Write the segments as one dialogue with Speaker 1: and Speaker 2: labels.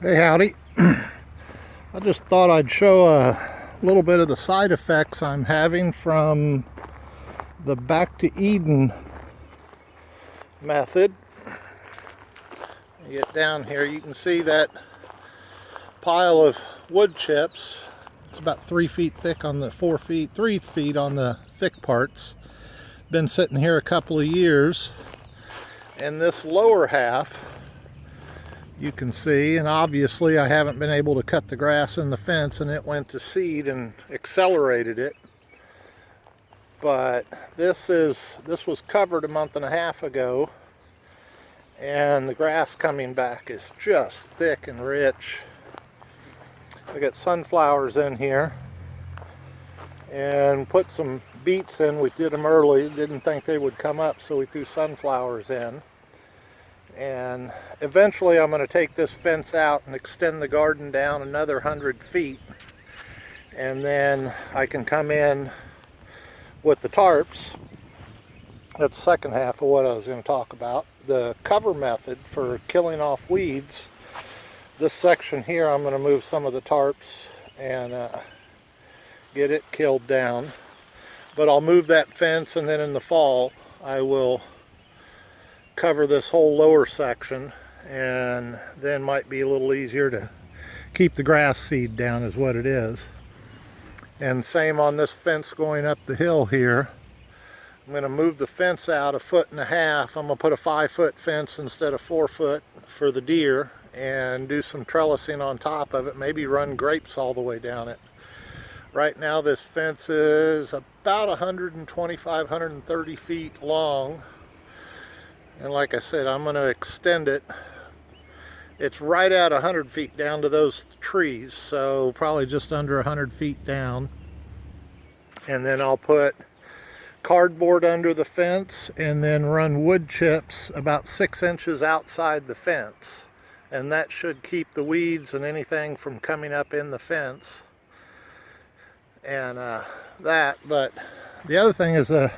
Speaker 1: Hey, howdy. I just thought I'd show a little bit of the side effects I'm having from the Back to Eden method. You get down here, you can see that pile of wood chips. It's about 3 feet thick on the 3 feet on the thick parts. Been sitting here a couple of years, and this lower half you can see, and obviously I haven't been able to cut the grass in the fence, and it went to seed and accelerated it. But this was covered a month and a half ago, and the grass coming back is just thick and rich. I got sunflowers in here and put some beets in. We did them early, didn't think they would come up, so we threw sunflowers in. And eventually I'm going to take this fence out and extend the garden down another 100 feet, and then I can come in with the tarps. That's the second half of what I was going to talk about. The cover method for killing off weeds. This section here, I'm going to move some of the tarps and get it killed down. But I'll move that fence, and then in the fall I will cover this whole lower section, and then might be a little easier to keep the grass seed down is what it is. And same on this fence going up the hill here. I'm going to move the fence out 1.5 feet. I'm going to put a 5-foot fence instead of 4 foot for the deer, and do some trellising on top of it, maybe run grapes all the way down it. Right now this fence is about 125, 130 feet long. And like I said, I'm going to extend it. It's right at 100 feet down to those trees, so probably just under 100 feet down. And then I'll put cardboard under the fence, and then run wood chips about 6 inches outside the fence. And that should keep the weeds and anything from coming up in the fence. And but the other thing is a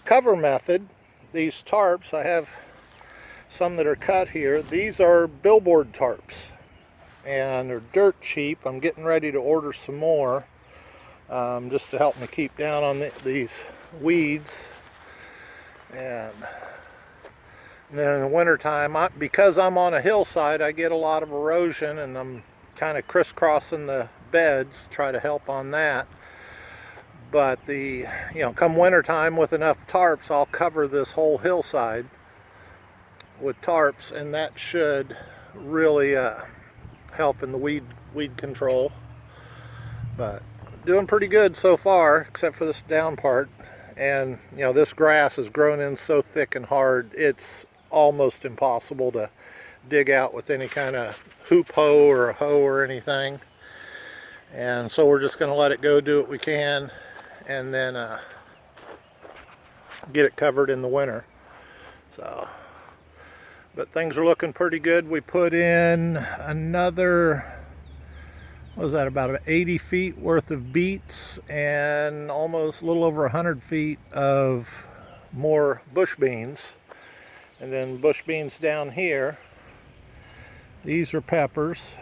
Speaker 1: cover method. These tarps, I have some that are cut here. These are billboard tarps, and they're dirt cheap. I'm getting ready to order some more, just to help me keep down on these weeds. And then in the wintertime, because I'm on a hillside, I get a lot of erosion, and I'm kind of crisscrossing the beds, try to help on that. But come wintertime, with enough tarps, I'll cover this whole hillside with tarps, and that should really help in the weed control. But doing pretty good so far, except for this down part. And this grass is grown in so thick and hard, it's almost impossible to dig out with any kind of hoop hoe or a hoe or anything. And so we're just going to let it go, do what we can, and then get it covered in the winter. So, but things are looking pretty good. We put in another, what was that, about 80 feet worth of beets, and almost a little over 100 feet of more bush beans. And then bush beans down here. These are peppers.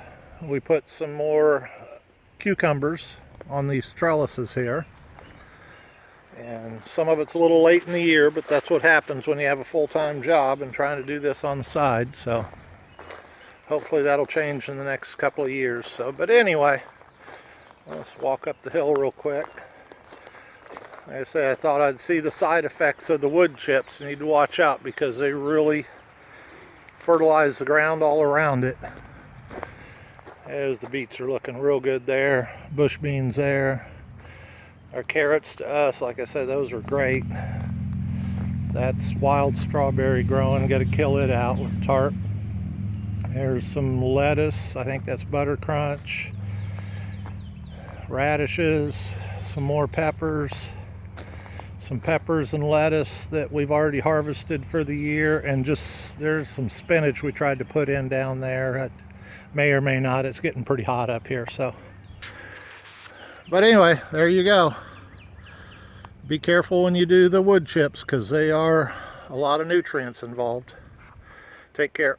Speaker 1: We put some more cucumbers on these trellises here. And some of it's a little late in the year, but that's what happens when you have a full-time job and trying to do this on the side. So hopefully that'll change in the next couple of years. So, but anyway, let's walk up the hill real quick. Like I say, I thought I'd see the side effects of the wood chips. You need to watch out, because they really fertilize the ground all around it. As the beets are looking real good there, bush beans there. Our carrots, to us, like I said, those are great. That's wild strawberry growing, got to kill it out with tarp. There's some lettuce, I think that's butter crunch. Radishes, some more peppers. Some peppers and lettuce that we've already harvested for the year, and just there's some spinach we tried to put in down there. It may or may not, it's getting pretty hot up here, so. But anyway, there you go. Be careful when you do the wood chips, because they are a lot of nutrients involved. Take care.